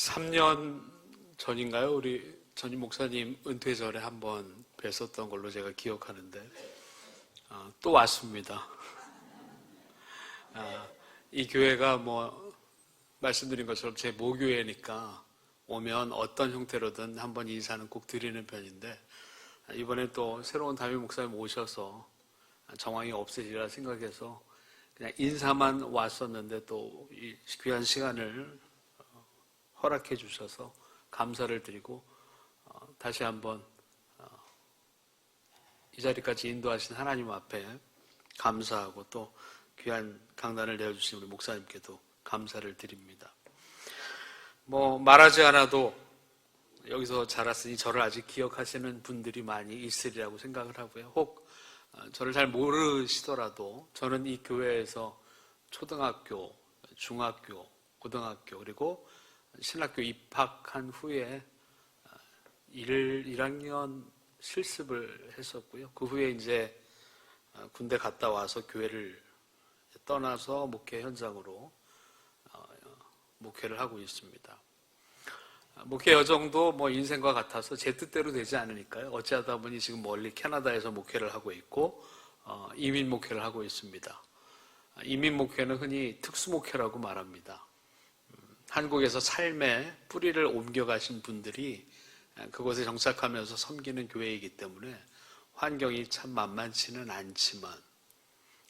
3년 전인가요? 우리 전임 목사님 은퇴 전에 한번 뵀었던 걸로 제가 기억하는데 또 왔습니다. 이 교회가 말씀드린 것처럼 제 모교회니까 오면 어떤 형태로든 한번 인사는 꼭 드리는 편인데 이번에 또 새로운 담임 목사님 오셔서 정황이 없으시리라 생각해서 그냥 인사만 왔었는데 또 이 귀한 시간을 허락해 주셔서 감사를 드리고 다시 한번 이 자리까지 인도하신 하나님 앞에 감사하고 또 귀한 강단을 내어주신 우리 목사님께도 감사를 드립니다. 말하지 않아도 여기서 자랐으니 저를 아직 기억하시는 분들이 많이 있으리라고 생각을 하고요. 혹 저를 잘 모르시더라도 저는 이 교회에서 초등학교, 중학교, 고등학교 그리고 신학교 입학한 후에 1학년 실습을 했었고요. 그 후에 이제 군대 갔다 와서 교회를 떠나서 목회 현장으로 목회를 하고 있습니다. 목회 여정도 인생과 같아서 제 뜻대로 되지 않으니까요. 어찌하다 보니 지금 멀리 캐나다에서 목회를 하고 있고 이민 목회를 하고 있습니다. 이민 목회는 흔히 특수 목회라고 말합니다. 한국에서 삶의 뿌리를 옮겨가신 분들이 그곳에 정착하면서 섬기는 교회이기 때문에 환경이 참 만만치는 않지만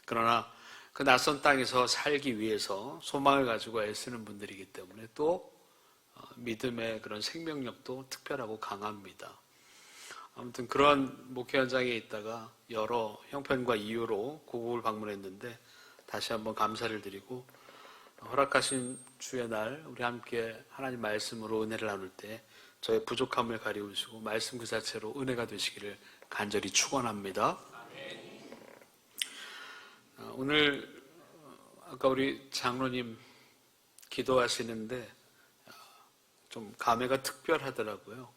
그러나 그 낯선 땅에서 살기 위해서 소망을 가지고 애쓰는 분들이기 때문에 또 믿음의 그런 생명력도 특별하고 강합니다. 아무튼 그런 목회 현장에 있다가 여러 형편과 이유로 고국을 방문했는데 다시 한번 감사를 드리고 허락하신 주의 날 우리 함께 하나님 말씀으로 은혜를 나눌 때 저의 부족함을 가리우시고 말씀 그 자체로 은혜가 되시기를 간절히 축원합니다. 오늘 아까 우리 장로님 기도하시는데 좀 감회가 특별하더라고요.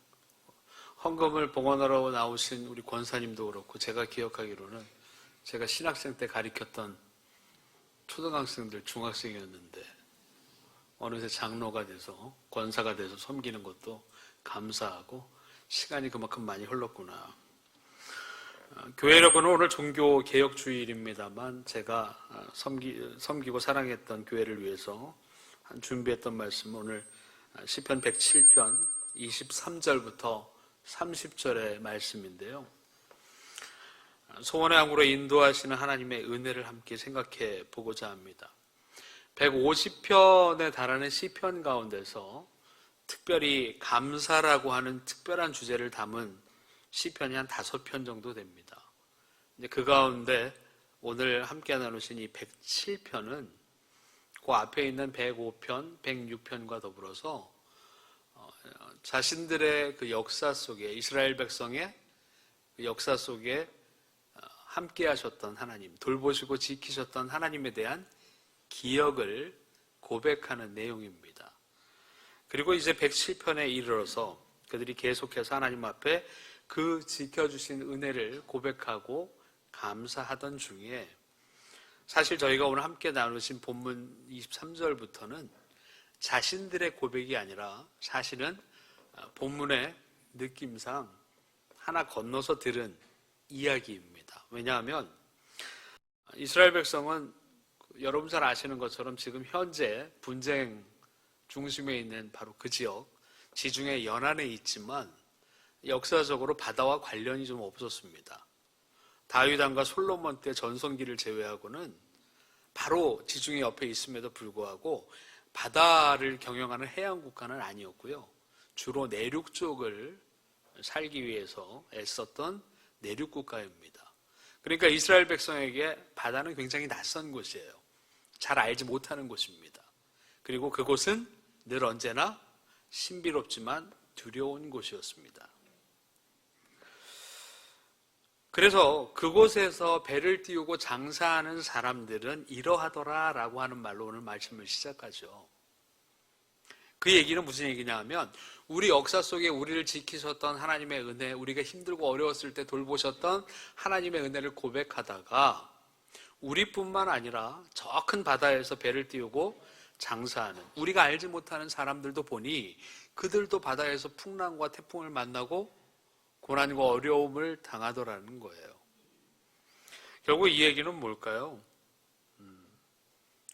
헌금을 봉헌하러 나오신 우리 권사님도 그렇고 제가 기억하기로는 제가 신학생 때 가르쳤던 초등학생들, 중학생이었는데 어느새 장로가 돼서 권사가 돼서 섬기는 것도 감사하고 시간이 그만큼 많이 흘렀구나. 교회 여러분은 오늘 종교개혁주일입니다만 제가 섬기고 사랑했던 교회를 위해서 준비했던 말씀은 오늘 시편 107편 23절부터 30절의 말씀인데요. 소원의 항구로 인도하시는 하나님의 은혜를 함께 생각해 보고자 합니다. 150편에 달하는 시편 가운데서 특별히 감사라고 하는 특별한 주제를 담은 시편이 한 5편 정도 됩니다. 그 가운데 오늘 함께 나누신 이 107편은 그 앞에 있는 105편, 106편과 더불어서 자신들의 그 역사 속에 이스라엘 백성의 그 역사 속에 함께 하셨던 하나님, 돌보시고 지키셨던 하나님에 대한 기억을 고백하는 내용입니다. 그리고 이제 107편에 이르러서 그들이 계속해서 하나님 앞에 그 지켜주신 은혜를 고백하고 감사하던 중에 사실 저희가 오늘 함께 나누신 본문 23절부터는 자신들의 고백이 아니라 사실은 본문의 느낌상 하나 건너서 들은 이야기입니다. 왜냐하면 이스라엘 백성은 여러분 잘 아시는 것처럼 지금 현재 분쟁 중심에 있는 바로 그 지역, 지중해 연안에 있지만 역사적으로 바다와 관련이 좀 없었습니다. 다윗 왕과 솔로몬 때 전성기를 제외하고는 바로 지중해 옆에 있음에도 불구하고 바다를 경영하는 해양 국가는 아니었고요. 주로 내륙 쪽을 살기 위해서 애썼던 내륙 국가입니다. 그러니까 이스라엘 백성에게 바다는 굉장히 낯선 곳이에요. 잘 알지 못하는 곳입니다. 그리고 그곳은 늘 언제나 신비롭지만 두려운 곳이었습니다. 그래서 그곳에서 배를 띄우고 장사하는 사람들은 이러하더라라고 하는 말로 오늘 말씀을 시작하죠. 그 얘기는 무슨 얘기냐 하면 우리 역사 속에 우리를 지키셨던 하나님의 은혜, 우리가 힘들고 어려웠을 때 돌보셨던 하나님의 은혜를 고백하다가 우리뿐만 아니라 저 큰 바다에서 배를 띄우고 장사하는, 우리가 알지 못하는 사람들도 보니 그들도 바다에서 풍랑과 태풍을 만나고 고난과 어려움을 당하더라는 거예요. 결국 이 얘기는 뭘까요?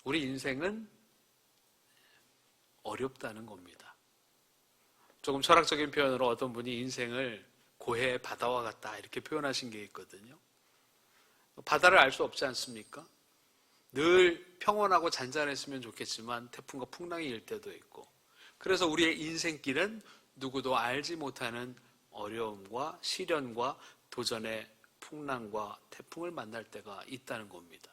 우리 인생은 어렵다는 겁니다. 조금 철학적인 표현으로 어떤 분이 인생을 고해의 바다와 같다 이렇게 표현하신 게 있거든요. 바다를 알 수 없지 않습니까? 늘 평온하고 잔잔했으면 좋겠지만 태풍과 풍랑이 일 때도 있고, 그래서 우리의 인생길은 누구도 알지 못하는 어려움과 시련과 도전의 풍랑과 태풍을 만날 때가 있다는 겁니다.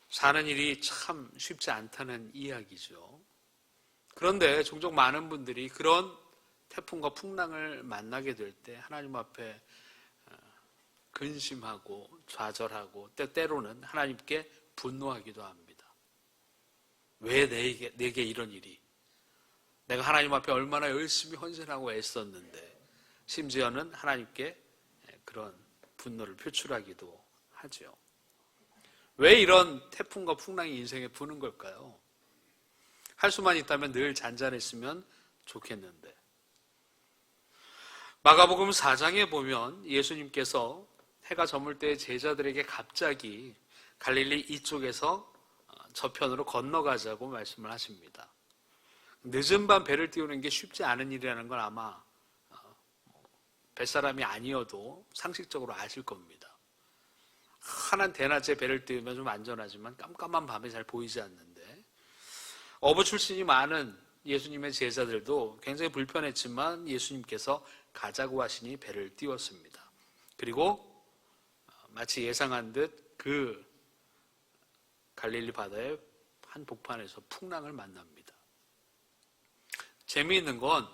사는 일이 참 쉽지 않다는 이야기죠. 그런데 종종 많은 분들이 그런 태풍과 풍랑을 만나게 될 때 하나님 앞에 근심하고 좌절하고 때로는 하나님께 분노하기도 합니다. 왜 내게 이런 일이? 내가 하나님 앞에 얼마나 열심히 헌신하고 애썼는데, 심지어는 하나님께 그런 분노를 표출하기도 하죠. 왜 이런 태풍과 풍랑이 인생에 부는 걸까요? 할 수만 있다면 늘 잔잔했으면 좋겠는데. 마가복음 4장에 보면 예수님께서 해가 저물 때 제자들에게 갑자기 갈릴리 이쪽에서 저편으로 건너가자고 말씀을 하십니다. 늦은 밤 배를 띄우는 게 쉽지 않은 일이라는 걸 아마 뱃사람이 아니어도 상식적으로 아실 겁니다. 환한 대낮에 배를 띄우면 좀 안전하지만 깜깜한 밤에 잘 보이지 않는데, 어부 출신이 많은 예수님의 제자들도 굉장히 불편했지만 예수님께서 가자고 하시니 배를 띄웠습니다. 그리고 마치 예상한 듯 그 갈릴리 바다의 한 복판에서 풍랑을 만납니다. 재미있는 건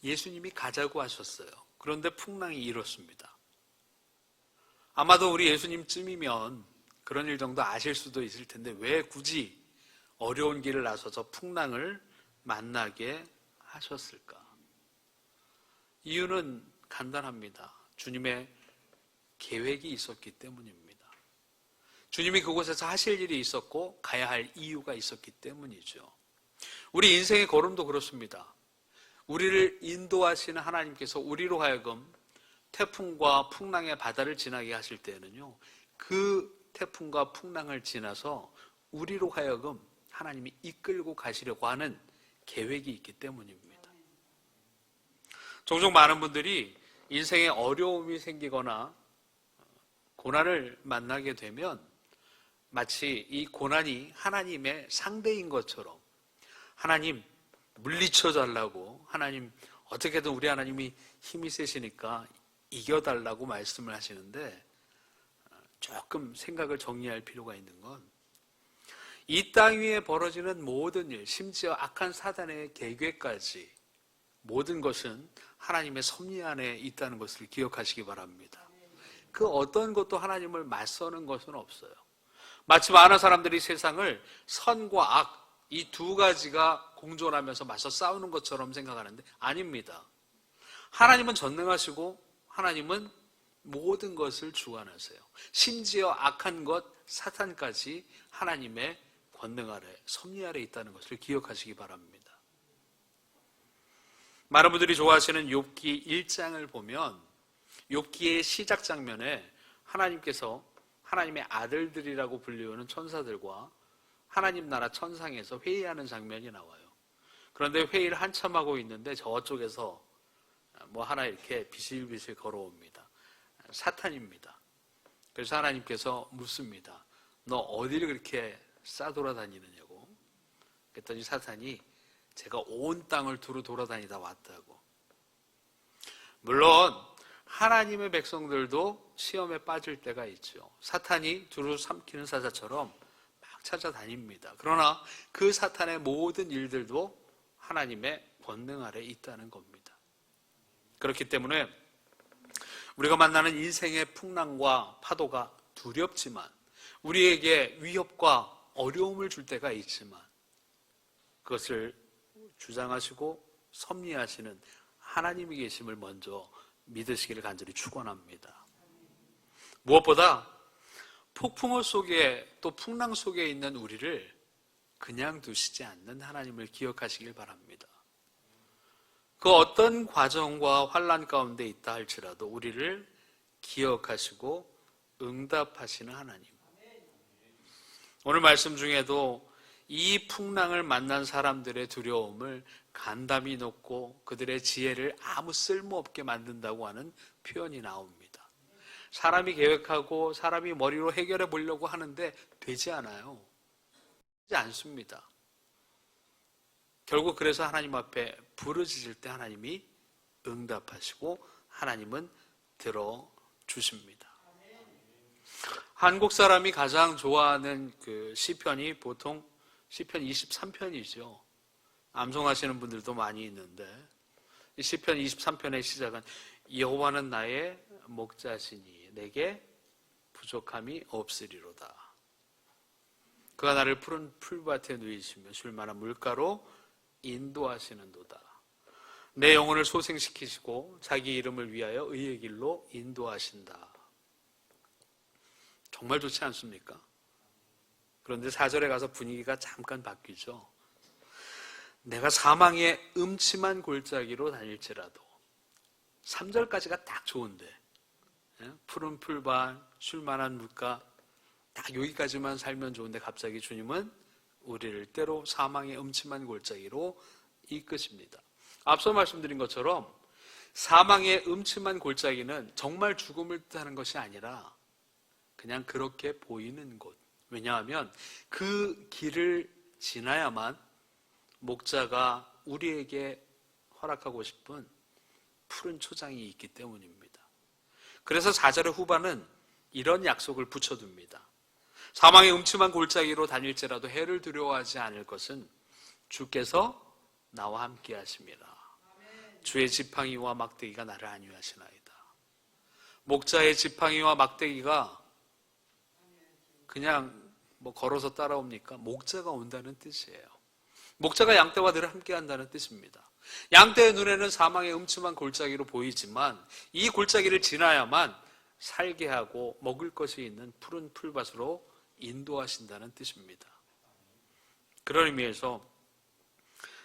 예수님이 가자고 하셨어요. 그런데 풍랑이 일었습니다. 아마도 우리 예수님쯤이면 그런 일 정도 아실 수도 있을 텐데 왜 굳이 어려운 길을 나서서 풍랑을 만나게 하셨을까? 이유는 간단합니다. 주님의 계획이 있었기 때문입니다. 주님이 그곳에서 하실 일이 있었고 가야 할 이유가 있었기 때문이죠. 우리 인생의 걸음도 그렇습니다. 우리를 인도하시는 하나님께서 우리로 하여금 태풍과 풍랑의 바다를 지나게 하실 때는요, 그 태풍과 풍랑을 지나서 우리로 하여금 하나님이 이끌고 가시려고 하는 계획이 있기 때문입니다. 종종 많은 분들이 인생에 어려움이 생기거나 고난을 만나게 되면 마치 이 고난이 하나님의 상대인 것처럼, 하나님 물리쳐 달라고, 하나님 어떻게든 우리 하나님이 힘이 세시니까 이겨달라고 말씀을 하시는데, 조금 생각을 정리할 필요가 있는 건 이 땅 위에 벌어지는 모든 일, 심지어 악한 사단의 계획까지 모든 것은 하나님의 섭리 안에 있다는 것을 기억하시기 바랍니다. 그 어떤 것도 하나님을 맞서는 것은 없어요. 마치 많은 사람들이 세상을 선과 악, 이 두 가지가 공존하면서 맞서 싸우는 것처럼 생각하는데 아닙니다. 하나님은 전능하시고 하나님은 모든 것을 주관하세요. 심지어 악한 것, 사탄까지 하나님의 권능 아래, 섭리 아래 있다는 것을 기억하시기 바랍니다. 많은 분들이 좋아하시는 욥기 1장을 보면 욥기의 시작 장면에 하나님께서 하나님의 아들들이라고 불리우는 천사들과 하나님 나라 천상에서 회의하는 장면이 나와요. 그런데 회의를 한참 하고 있는데 저쪽에서 뭐 하나 이렇게 비실비실 걸어옵니다. 사탄입니다. 그래서 하나님께서 묻습니다. 너 어디를 그렇게 싸돌아다니느냐고. 그랬더니 사탄이 제가 온 땅을 두루 돌아다니다 왔다고. 물론 하나님의 백성들도 시험에 빠질 때가 있죠. 사탄이 두루 삼키는 사자처럼 막 찾아다닙니다. 그러나 그 사탄의 모든 일들도 하나님의 권능 아래 있다는 겁니다. 그렇기 때문에 우리가 만나는 인생의 풍랑과 파도가 두렵지만, 우리에게 위협과 어려움을 줄 때가 있지만, 그것을 주장하시고 섭리하시는 하나님이 계심을 먼저 믿으시기를 간절히 축원합니다. 무엇보다 폭풍우 속에 또 풍랑 속에 있는 우리를 그냥 두시지 않는 하나님을 기억하시길 바랍니다. 그 어떤 과정과 환난 가운데 있다 할지라도 우리를 기억하시고 응답하시는 하나님. 오늘 말씀 중에도 이 풍랑을 만난 사람들의 두려움을 간담이 놓고 그들의 지혜를 아무 쓸모없게 만든다고 하는 표현이 나옵니다. 사람이 계획하고 사람이 머리로 해결해 보려고 하는데 되지 않아요. 되지 않습니다. 결국 그래서 하나님 앞에 부르짖을 때 하나님이 응답하시고 하나님은 들어주십니다. 한국 사람이 가장 좋아하는 그 시편이 보통 시편 23편이죠. 암송하시는 분들도 많이 있는데 이 시편 23편의 시작은 여호와는 나의 목자시니 내게 부족함이 없으리로다. 그가 나를 푸른 풀밭에 누이시며 쉴 만한 물가로 인도하시는도다. 내 영혼을 소생시키시고 자기 이름을 위하여 의의 길로 인도하신다. 정말 좋지 않습니까? 그런데 4절에 가서 분위기가 잠깐 바뀌죠. 내가 사망의 음침한 골짜기로 다닐지라도 3절까지가 딱 좋은데 푸른 풀밭, 쉴 만한 물가 딱 여기까지만 살면 좋은데 갑자기 주님은 우리를 때로 사망의 음침한 골짜기로 이끄십니다. 앞서 말씀드린 것처럼 사망의 음침한 골짜기는 정말 죽음을 뜻하는 것이 아니라 그냥 그렇게 보이는 곳. 왜냐하면 그 길을 지나야만 목자가 우리에게 허락하고 싶은 푸른 초장이 있기 때문입니다. 그래서 4절의 후반은 이런 약속을 붙여둡니다. 사망의 음침한 골짜기로 다닐지라도 해를 두려워하지 않을 것은 주께서 나와 함께 하심이라. 주의 지팡이와 막대기가 나를 안위하시나이다. 목자의 지팡이와 막대기가 그냥 걸어서 따라옵니까? 목자가 온다는 뜻이에요. 목자가 양떼와 늘 함께 한다는 뜻입니다. 양떼의 눈에는 사망의 음침한 골짜기로 보이지만 이 골짜기를 지나야만 살게 하고 먹을 것이 있는 푸른 풀밭으로 인도하신다는 뜻입니다. 그런 의미에서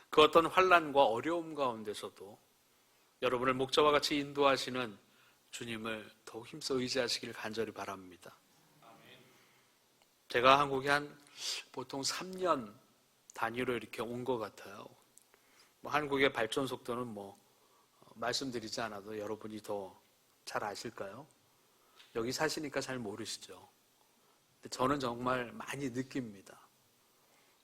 그 어떤 환난과 어려움 가운데서도 여러분을 목자와 같이 인도하시는 주님을 더욱 힘써 의지하시길 간절히 바랍니다. 제가 한국에 보통 3년 단위로 이렇게 온 것 같아요. 한국의 발전 속도는 말씀드리지 않아도 여러분이 더 잘 아실까요? 여기 사시니까 잘 모르시죠. 저는 정말 많이 느낍니다.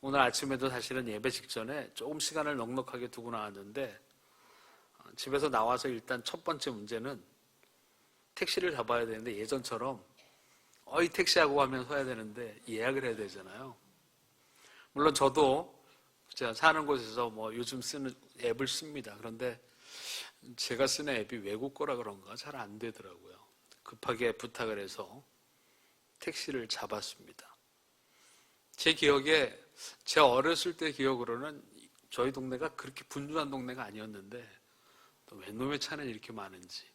오늘 아침에도 사실은 예배 직전에 조금 시간을 넉넉하게 두고 나왔는데 집에서 나와서 일단 첫 번째 문제는 택시를 잡아야 되는데 예전처럼 이 택시하고 가면 서야 되는데 예약을 해야 되잖아요. 물론 저도 제가 사는 곳에서 요즘 쓰는 앱을 씁니다. 그런데 제가 쓰는 앱이 외국 거라 그런가 잘 안 되더라고요. 급하게 부탁을 해서 택시를 잡았습니다. 제 기억에 제 어렸을 때 기억으로는 저희 동네가 그렇게 분주한 동네가 아니었는데 또 웬 놈의 차는 이렇게 많은지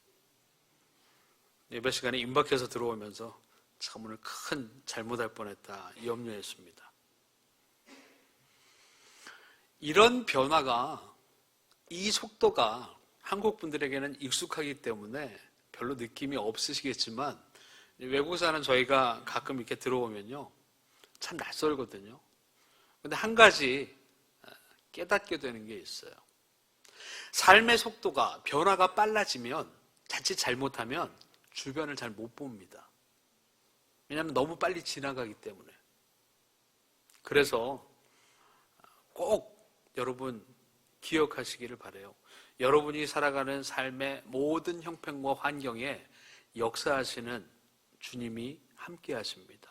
예배 시간에 임박해서 들어오면서 참 오늘 큰 잘못할 뻔했다 염려했습니다. 이런 변화가 이 속도가 한국 분들에게는 익숙하기 때문에 별로 느낌이 없으시겠지만 외국 사는 저희가 가끔 이렇게 들어오면요 참 낯설거든요. 그런데 한 가지 깨닫게 되는 게 있어요. 삶의 속도가 변화가 빨라지면 자칫 잘못하면 주변을 잘 못 봅니다. 왜냐하면 너무 빨리 지나가기 때문에. 그래서 꼭 여러분 기억하시기를 바라요. 여러분이 살아가는 삶의 모든 형편과 환경에 역사하시는 주님이 함께 하십니다.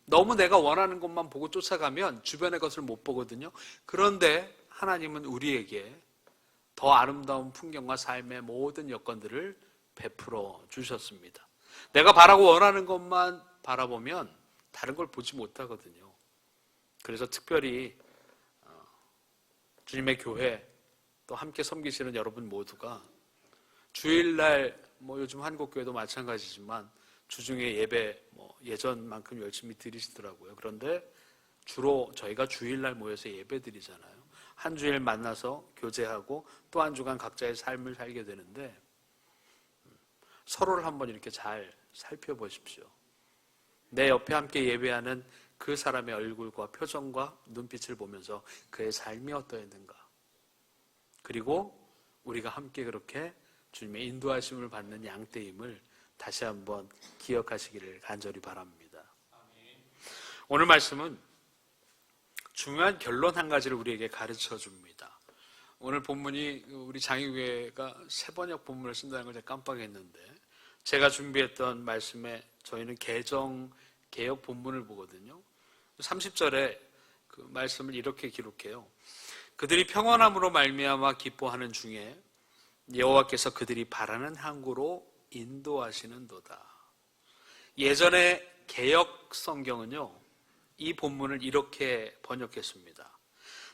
너무 내가 원하는 것만 보고 쫓아가면 주변의 것을 못 보거든요. 그런데 하나님은 우리에게 더 아름다운 풍경과 삶의 모든 여건들을 베풀어 주셨습니다. 내가 바라고 원하는 것만 바라보면 다른 걸 보지 못하거든요. 그래서 특별히 주님의 교회 또 함께 섬기시는 여러분 모두가 주일날 요즘 한국교회도 마찬가지지만 주중에 예배 예전만큼 열심히 드리시더라고요. 그런데 주로 저희가 주일날 모여서 예배 드리잖아요. 한 주일 만나서 교제하고 또 한 주간 각자의 삶을 살게 되는데 서로를 한번 이렇게 잘 살펴보십시오. 내 옆에 함께 예배하는 그 사람의 얼굴과 표정과 눈빛을 보면서 그의 삶이 어떠했는가. 그리고 우리가 함께 그렇게 주님의 인도하심을 받는 양떼임을 다시 한번 기억하시기를 간절히 바랍니다. 오늘 말씀은 중요한 결론 한 가지를 우리에게 가르쳐 줍니다. 오늘 본문이 우리 장의교회가 세번역 본문을 쓴다는 걸 제가 깜빡했는데, 제가 준비했던 말씀에 저희는 개역 본문을 보거든요. 30절에 그 말씀을 이렇게 기록해요. 그들이 평안함으로 말미암아 기뻐하는 중에 여호와께서 그들이 바라는 항구로 인도하시는도다. 예전에 개역 성경은요, 이 본문을 이렇게 번역했습니다.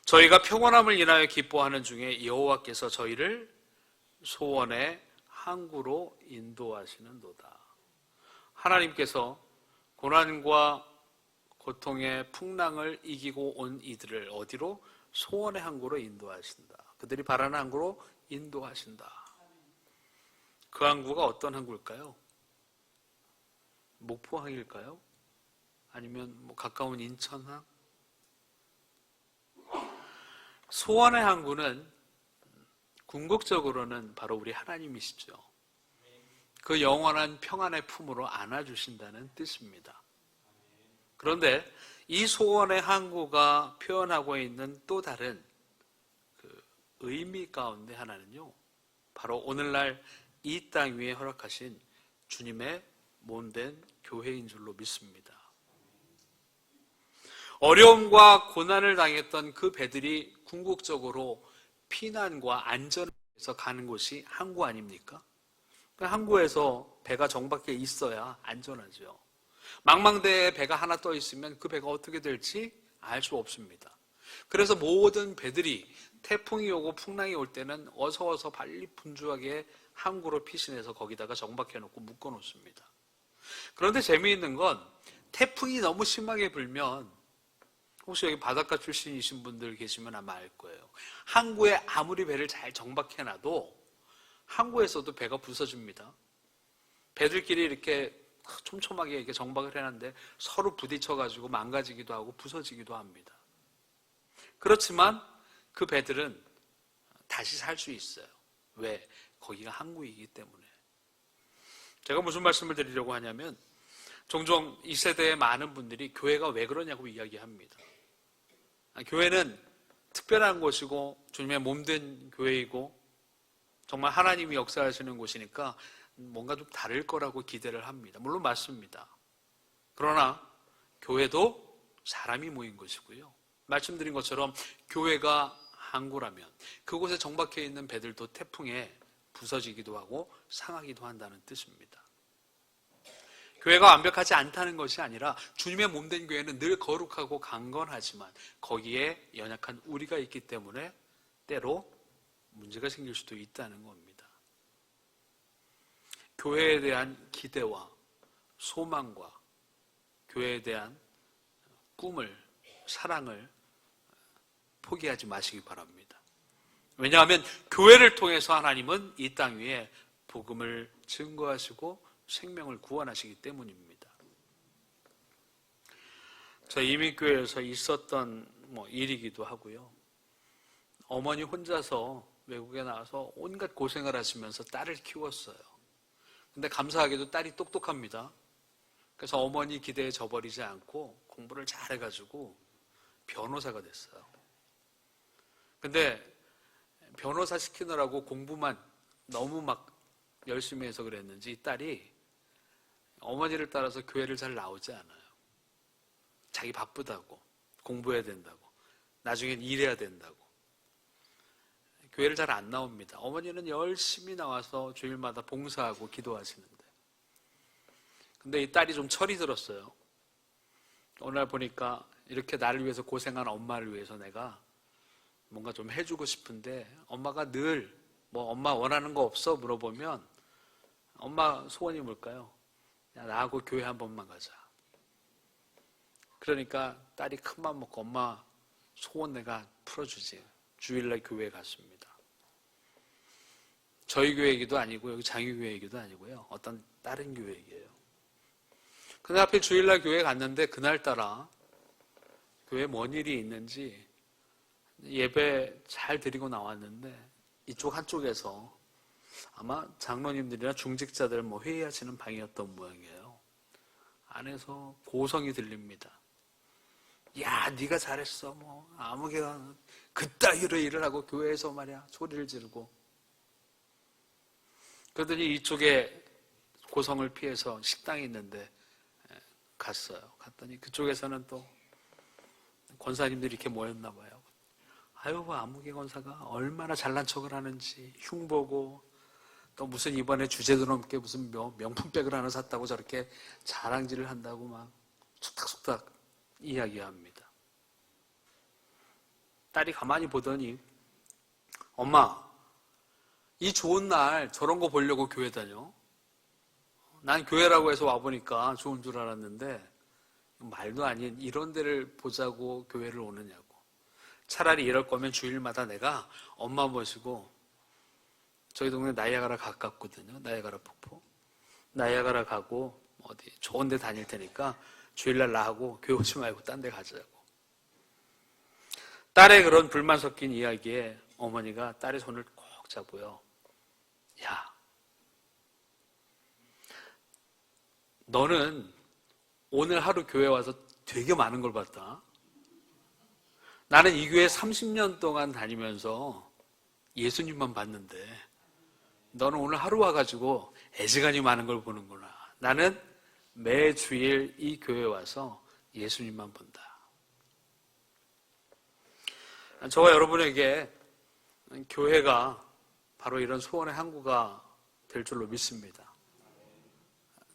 저희가 평안함을 인하여 기뻐하는 중에 여호와께서 저희를 소원의 항구로 인도하시는도다. 하나님께서 고난과 고통의 풍랑을 이기고 온 이들을 어디로? 소원의 항구로 인도하신다. 그들이 바라는 항구로 인도하신다. 그 항구가 어떤 항구일까요? 목포항일까요? 아니면 가까운 인천항? 소원의 항구는 궁극적으로는 바로 우리 하나님이시죠. 그 영원한 평안의 품으로 안아주신다는 뜻입니다. 그런데 이 소원의 항구가 표현하고 있는 또 다른 그 의미 가운데 하나는요, 바로 오늘날 이 땅 위에 허락하신 주님의 몸된 교회인 줄로 믿습니다. 어려움과 고난을 당했던 그 배들이 궁극적으로 피난과 안전을 위해서 가는 곳이 항구 아닙니까? 그 항구에서 배가 정박해 있어야 안전하죠. 망망대해에 배가 하나 떠 있으면 그 배가 어떻게 될지 알 수 없습니다. 그래서 모든 배들이 태풍이 오고 풍랑이 올 때는 어서 빨리 분주하게 항구로 피신해서 거기다가 정박해 놓고 묶어 놓습니다. 그런데 재미있는 건 태풍이 너무 심하게 불면, 혹시 여기 바닷가 출신이신 분들 계시면 아마 알 거예요. 항구에 아무리 배를 잘 정박해 놔도 항구에서도 배가 부서집니다. 배들끼리 이렇게 촘촘하게 이렇게 정박을 해놨는데 서로 부딪혀가지고 망가지기도 하고 부서지기도 합니다. 그렇지만 그 배들은 다시 살 수 있어요. 왜? 거기가 항구이기 때문에. 제가 무슨 말씀을 드리려고 하냐면, 종종 이 세대의 많은 분들이 교회가 왜 그러냐고 이야기합니다. 교회는 특별한 곳이고 주님의 몸된 교회이고 정말 하나님이 역사하시는 곳이니까 뭔가 좀 다를 거라고 기대를 합니다. 물론 맞습니다. 그러나 교회도 사람이 모인 것이고요. 말씀드린 것처럼 교회가 항구라면 그곳에 정박해 있는 배들도 태풍에 부서지기도 하고 상하기도 한다는 뜻입니다. 교회가 완벽하지 않다는 것이 아니라 주님의 몸된 교회는 늘 거룩하고 강건하지만 거기에 연약한 우리가 있기 때문에 때로 문제가 생길 수도 있다는 겁니다. 교회에 대한 기대와 소망과 교회에 대한 꿈을, 사랑을 포기하지 마시기 바랍니다. 왜냐하면 교회를 통해서 하나님은 이 땅 위에 복음을 증거하시고 생명을 구원하시기 때문입니다. 저희 이민교회에서 있었던 일이기도 하고요. 어머니 혼자서 외국에 나가서 온갖 고생을 하시면서 딸을 키웠어요. 근데 감사하게도 딸이 똑똑합니다. 그래서 어머니 기대에 저버리지 않고 공부를 잘해가지고 변호사가 됐어요. 근데 변호사 시키느라고 공부만 너무 열심히 해서 그랬는지 딸이 어머니를 따라서 교회를 잘 나오지 않아요. 자기 바쁘다고, 공부해야 된다고, 나중엔 일해야 된다고. 교회를 잘 안 나옵니다. 어머니는 열심히 나와서 주일마다 봉사하고 기도하시는데. 근데 이 딸이 좀 철이 들었어요. 어느 날 보니까 이렇게 나를 위해서 고생한 엄마를 위해서 내가 뭔가 좀 해주고 싶은데 엄마가 늘 엄마 원하는 거 없어? 물어보면 엄마 소원이 뭘까요? 야, 나하고 교회 한 번만 가자. 그러니까 딸이 큰맘 먹고 엄마 소원 내가 풀어주지. 주일날 교회에 갔습니다. 저희 교회이기도 아니고 여기 장유교회이기도 아니고요. 어떤 다른 교회이에요. 근데 하필 주일날 교회에 갔는데 그날따라 교회에 뭔 일이 있는지 예배 잘 드리고 나왔는데 이쪽 한쪽에서 아마 장로님들이나 중직자들 회의하시는 방이었던 모양이에요. 안에서 고성이 들립니다. 야, 네가 잘했어. 아무개가 그따위로 일을 하고 교회에서 말이야 소리를 지르고. 그러더니 이쪽에 고성을 피해서 식당이 있는데 갔어요. 갔더니 그쪽에서는 또 권사님들이 이렇게 모였나 봐요. 아유, 아무개 권사가 얼마나 잘난 척을 하는지 흉보고 또 무슨 이번에 주제도 넘게 무슨 명품백을 하나 샀다고 저렇게 자랑질을 한다고 막 속닥속닥 이야기합니다. 딸이 가만히 보더니 엄마, 이 좋은 날 저런 거 보려고 교회 다녀? 난 교회라고 해서 와보니까 좋은 줄 알았는데 말도 아닌 이런 데를 보자고 교회를 오느냐고. 차라리 이럴 거면 주일마다 내가 엄마 모시고 저희 동네 나이아가라 가깝거든요. 나이아가라 폭포. 나이아가라 가고 어디 좋은 데 다닐 테니까 주일날 나하고 교회 오지 말고 딴 데 가자고. 딸의 그런 불만 섞인 이야기에 어머니가 딸의 손을 꼭 잡고요. 야, 너는 오늘 하루 교회 와서 되게 많은 걸 봤다. 나는 이 교회 30년 동안 다니면서 예수님만 봤는데 너는 오늘 하루 와가지고 애지간히 많은 걸 보는구나. 나는 매 주일 이 교회에 와서 예수님만 본다. 저와 여러분에게 교회가 바로 이런 소원의 항구가 될 줄로 믿습니다.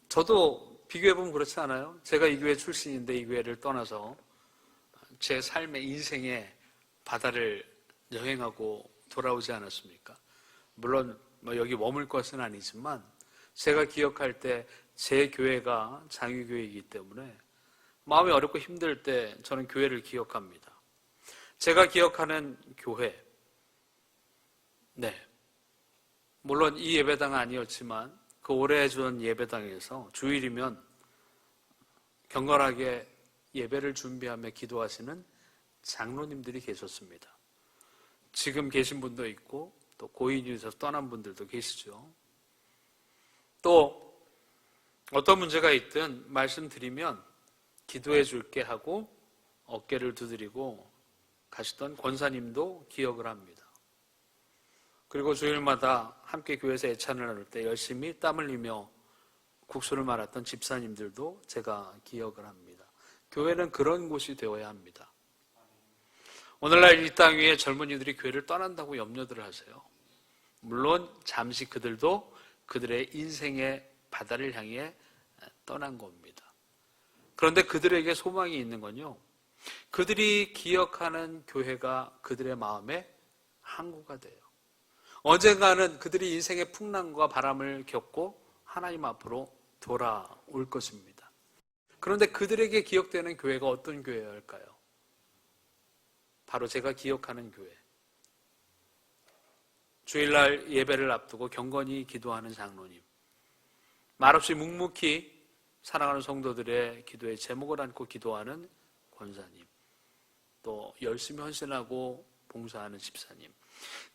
저도 비교해보면 그렇지 않아요? 제가 이 교회 출신인데 이 교회를 떠나서 제 삶의 인생의 바다를 여행하고 돌아오지 않았습니까? 물론 여기 머물 것은 아니지만 제가 기억할 때 제 교회가 장유교회이기 때문에 마음이 어렵고 힘들 때 저는 교회를 기억합니다. 제가 기억하는 교회, 물론 이 예배당은 아니었지만 그 오래 해준 예배당에서 주일이면 경건하게 예배를 준비하며 기도하시는 장로님들이 계셨습니다. 지금 계신 분도 있고 또 고인이서 떠난 분들도 계시죠. 또 어떤 문제가 있든 말씀드리면 기도해 줄게 하고 어깨를 두드리고 가시던 권사님도 기억을 합니다. 그리고 주일마다 함께 교회에서 애찬을 나눌 때 열심히 땀 흘리며 국수를 말았던 집사님들도 제가 기억을 합니다. 교회는 그런 곳이 되어야 합니다. 오늘날 이 땅 위에 젊은이들이 교회를 떠난다고 염려들 하세요. 물론 잠시 그들도 그들의 인생의 바다를 향해 떠난 겁니다. 그런데 그들에게 소망이 있는 건요, 그들이 기억하는 교회가 그들의 마음에 항구가 돼요. 언젠가는 그들이 인생의 풍랑과 바람을 겪고 하나님 앞으로 돌아올 것입니다. 그런데 그들에게 기억되는 교회가 어떤 교회일까요? 바로 제가 기억하는 교회. 주일날 예배를 앞두고 경건히 기도하는 장로님, 말없이 묵묵히 사랑하는 성도들의 기도에 제목을 안고 기도하는 권사님, 또 열심히 헌신하고 봉사하는 집사님,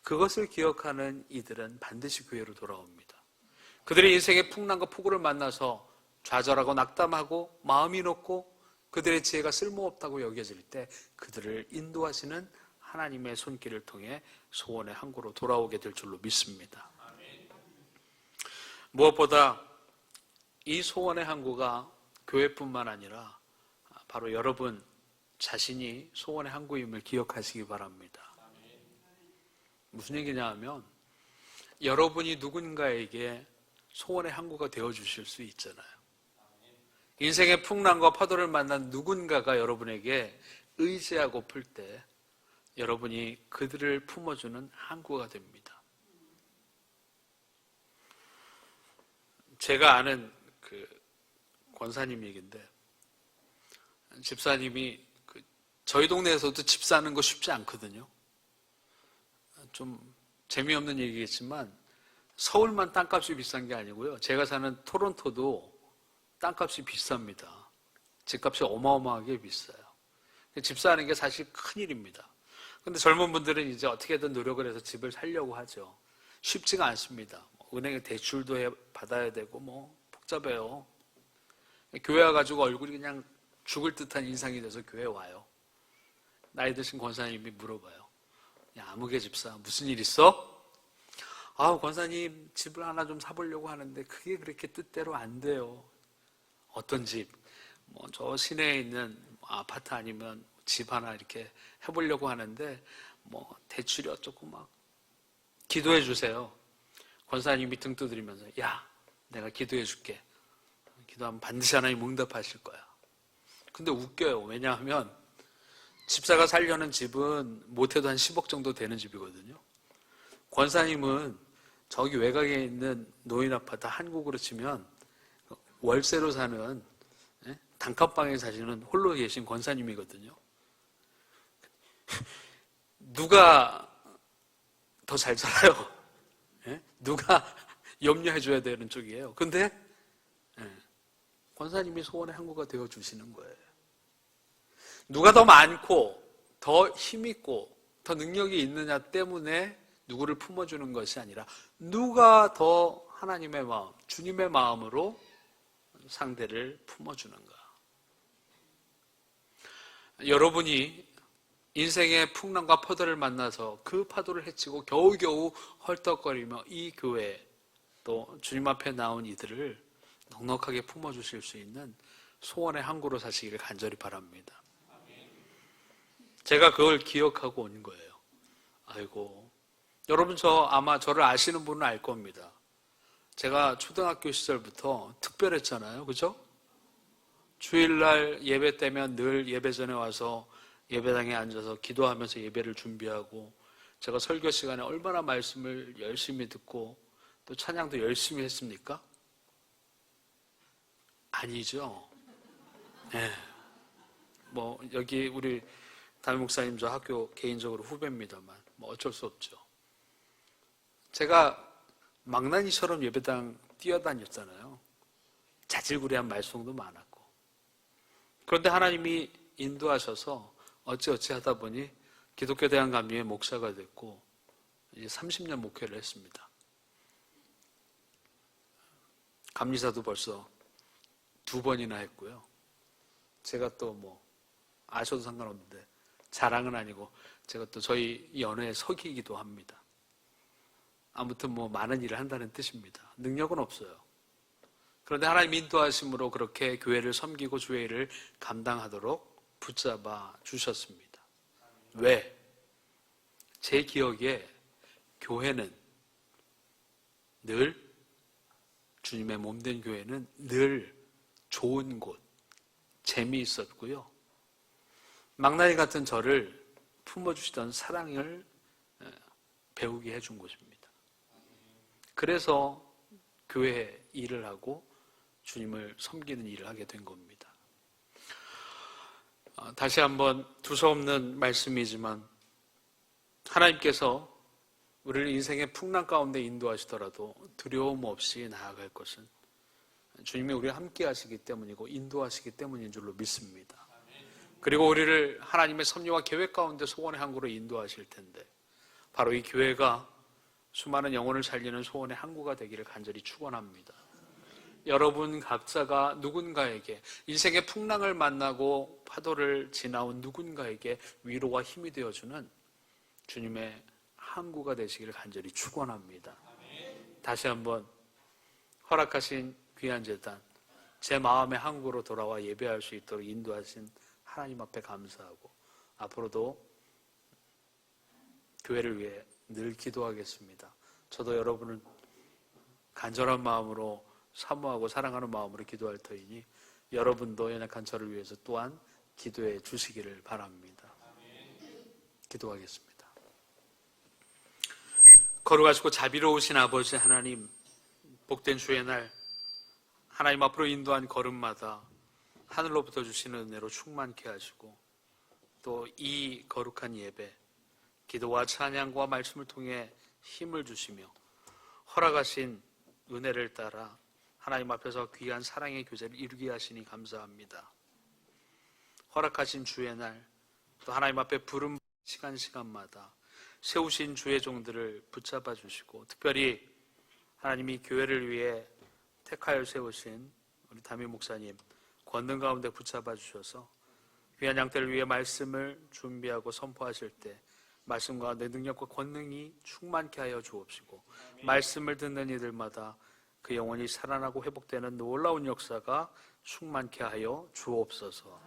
그것을 기억하는 이들은 반드시 교회로 돌아옵니다. 그들의 인생의 풍랑과 폭우를 만나서 좌절하고 낙담하고 마음이 높고 그들의 지혜가 쓸모없다고 여겨질 때 그들을 인도하시는 하나님의 손길을 통해 소원의 항구로 돌아오게 될 줄로 믿습니다. 무엇보다 이 소원의 항구가 교회뿐만 아니라 바로 여러분 자신이 소원의 항구임을 기억하시기 바랍니다. 무슨 얘기냐 하면 여러분이 누군가에게 소원의 항구가 되어주실 수 있잖아요. 인생의 풍랑과 파도를 만난 누군가가 여러분에게 의지하고 풀 때 여러분이 그들을 품어주는 항구가 됩니다. 제가 아는 권사님 얘기인데, 집사님이 저희 동네에서도 집 사는 거 쉽지 않거든요. 좀 재미없는 얘기겠지만 서울만 땅값이 비싼 게 아니고요, 제가 사는 토론토도 땅값이 비쌉니다. 집값이 어마어마하게 비싸요. 집 사는 게 사실 큰일입니다. 근데 젊은 분들은 이제 어떻게든 노력을 해서 집을 살려고 하죠. 쉽지가 않습니다. 은행에 대출도 받아야 되고 복잡해요. 교회 와가지고 얼굴이 그냥 죽을 듯한 인상이 돼서 교회 와요. 나이 드신 권사님이 물어봐요. 야, 아무개 집사, 무슨 일 있어? 권사님, 집을 하나 좀 사보려고 하는데 그게 그렇게 뜻대로 안 돼요. 어떤 집? 저 시내에 있는 아파트 아니면 집 하나 이렇게 해보려고 하는데 대출이 어쩌고 막 기도해 주세요. 권사님이 등 두드리면서, 야, 내가 기도해 줄게. 기도하면 반드시 하나님 응답하실 거야. 근데 웃겨요. 왜냐하면 집사가 살려는 집은 못해도 한 10억 정도 되는 집이거든요. 권사님은 저기 외곽에 있는 노인 아파트, 한국으로 치면 월세로 사는 단칸방에 사시는 홀로 계신 권사님이거든요. 누가 더 잘 살아요? 누가 염려해줘야 되는 쪽이에요. 근데 권사님이 소원의 항구가 되어주시는 거예요. 누가 더 많고 더 힘있고 더 능력이 있느냐 때문에 누구를 품어주는 것이 아니라 누가 더 하나님의 마음, 주님의 마음으로 상대를 품어주는가. 여러분이 인생의 풍랑과 파도를 만나서 그 파도를 헤치고 겨우겨우 헐떡거리며 이 교회 또 주님 앞에 나온 이들을 넉넉하게 품어주실 수 있는 소원의 항구로 사시기를 간절히 바랍니다. 제가 그걸 기억하고 온 거예요. 아이고, 여러분 아마 저를 아시는 분은 알 겁니다. 제가 초등학교 시절부터 특별했잖아요. 그죠? 주일날 예배 때면 늘 예배 전에 와서 예배당에 앉아서 기도하면서 예배를 준비하고, 제가 설교 시간에 얼마나 말씀을 열심히 듣고 또 찬양도 열심히 했습니까? 아니죠. 네. 여기 우리 담임 목사님 저 학교 개인적으로 후배입니다만 어쩔 수 없죠. 제가 망나니처럼 예배당 뛰어다녔잖아요. 자질구레한 말썽도 많았고. 그런데 하나님이 인도하셔서 어찌어찌 하다 보니 기독교 대한감리회 목사가 됐고 이제 30년 목회를 했습니다. 감리사도 벌써 2번이나 했고요. 제가 또 아셔도 상관없는데 자랑은 아니고 제가 또 저희 연회에 서기이기도 합니다. 아무튼 많은 일을 한다는 뜻입니다. 능력은 없어요. 그런데 하나님 인도하심으로 그렇게 교회를 섬기고 주의 일을 감당하도록 붙잡아 주셨습니다. 왜? 제 기억에 교회는 늘, 주님의 몸된 교회는 늘 좋은 곳, 재미있었고요. 망나니 같은 저를 품어주시던 사랑을 배우게 해준 곳입니다. 그래서 교회 일을 하고 주님을 섬기는 일을 하게 된 겁니다. 다시 한번 두서없는 말씀이지만 하나님께서 우리를 인생의 풍랑 가운데 인도하시더라도 두려움 없이 나아갈 것은 주님이 우리와 함께 하시기 때문이고 인도하시기 때문인 줄로 믿습니다. 그리고 우리를 하나님의 섭리와 계획 가운데 소원의 항구로 인도하실 텐데 바로 이 교회가 수많은 영혼을 살리는 소원의 항구가 되기를 간절히 축원합니다. 여러분 각자가 누군가에게 인생의 풍랑을 만나고 파도를 지나온 누군가에게 위로와 힘이 되어주는 주님의 항구가 되시기를 간절히 축원합니다. 다시 한번 허락하신 귀한 제단, 제 마음의 항구로 돌아와 예배할 수 있도록 인도하신 하나님 앞에 감사하고 앞으로도 교회를 위해 늘 기도하겠습니다. 저도 여러분을 간절한 마음으로 사모하고 사랑하는 마음으로 기도할 터이니 여러분도 연약한 저를 위해서 또한 기도해 주시기를 바랍니다. 기도하겠습니다. 거룩하시고 자비로우신 아버지 하나님, 복된 주의 날 하나님 앞으로 인도한 걸음마다 하늘로부터 주시는 은혜로 충만케 하시고, 또 이 거룩한 예배, 기도와 찬양과 말씀을 통해 힘을 주시며 허락하신 은혜를 따라 하나님 앞에서 귀한 사랑의 교제를 이루게 하시니 감사합니다. 허락하신 주의 날, 또 하나님 앞에 부름 시간마다 세우신 주의 종들을 붙잡아 주시고, 특별히 하나님이 교회를 위해 택하여 세우신 우리 담임 목사님 권능 가운데 붙잡아 주셔서 귀한 양떼를 위해 말씀을 준비하고 선포하실 때 말씀 가운데 능력과 권능이 충만케 하여 주옵시고, 말씀을 듣는 이들마다 그 영혼이 살아나고 회복되는 놀라운 역사가 충만케 하여 주옵소서.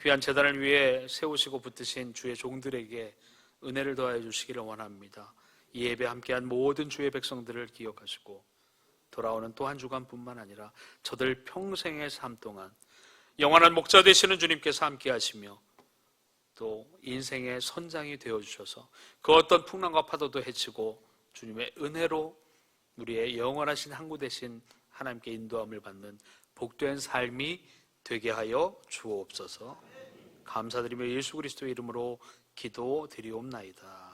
귀한 제단을 위해 세우시고 붙드신 주의 종들에게 은혜를 더하여 주시기를 원합니다. 이 예배 함께한 모든 주의 백성들을 기억하시고, 돌아오는 또 한 주간뿐만 아니라 저들 평생의 삶 동안 영원한 목자 되시는 주님께서 함께하시며 또 인생의 선장이 되어주셔서 그 어떤 풍랑과 파도도 헤치고 주님의 은혜로 우리의 영원하신 항구 되신 하나님께 인도함을 받는 복된 삶이 되게 하여 주옵소서. 감사드리며 예수 그리스도의 이름으로 기도드리옵나이다.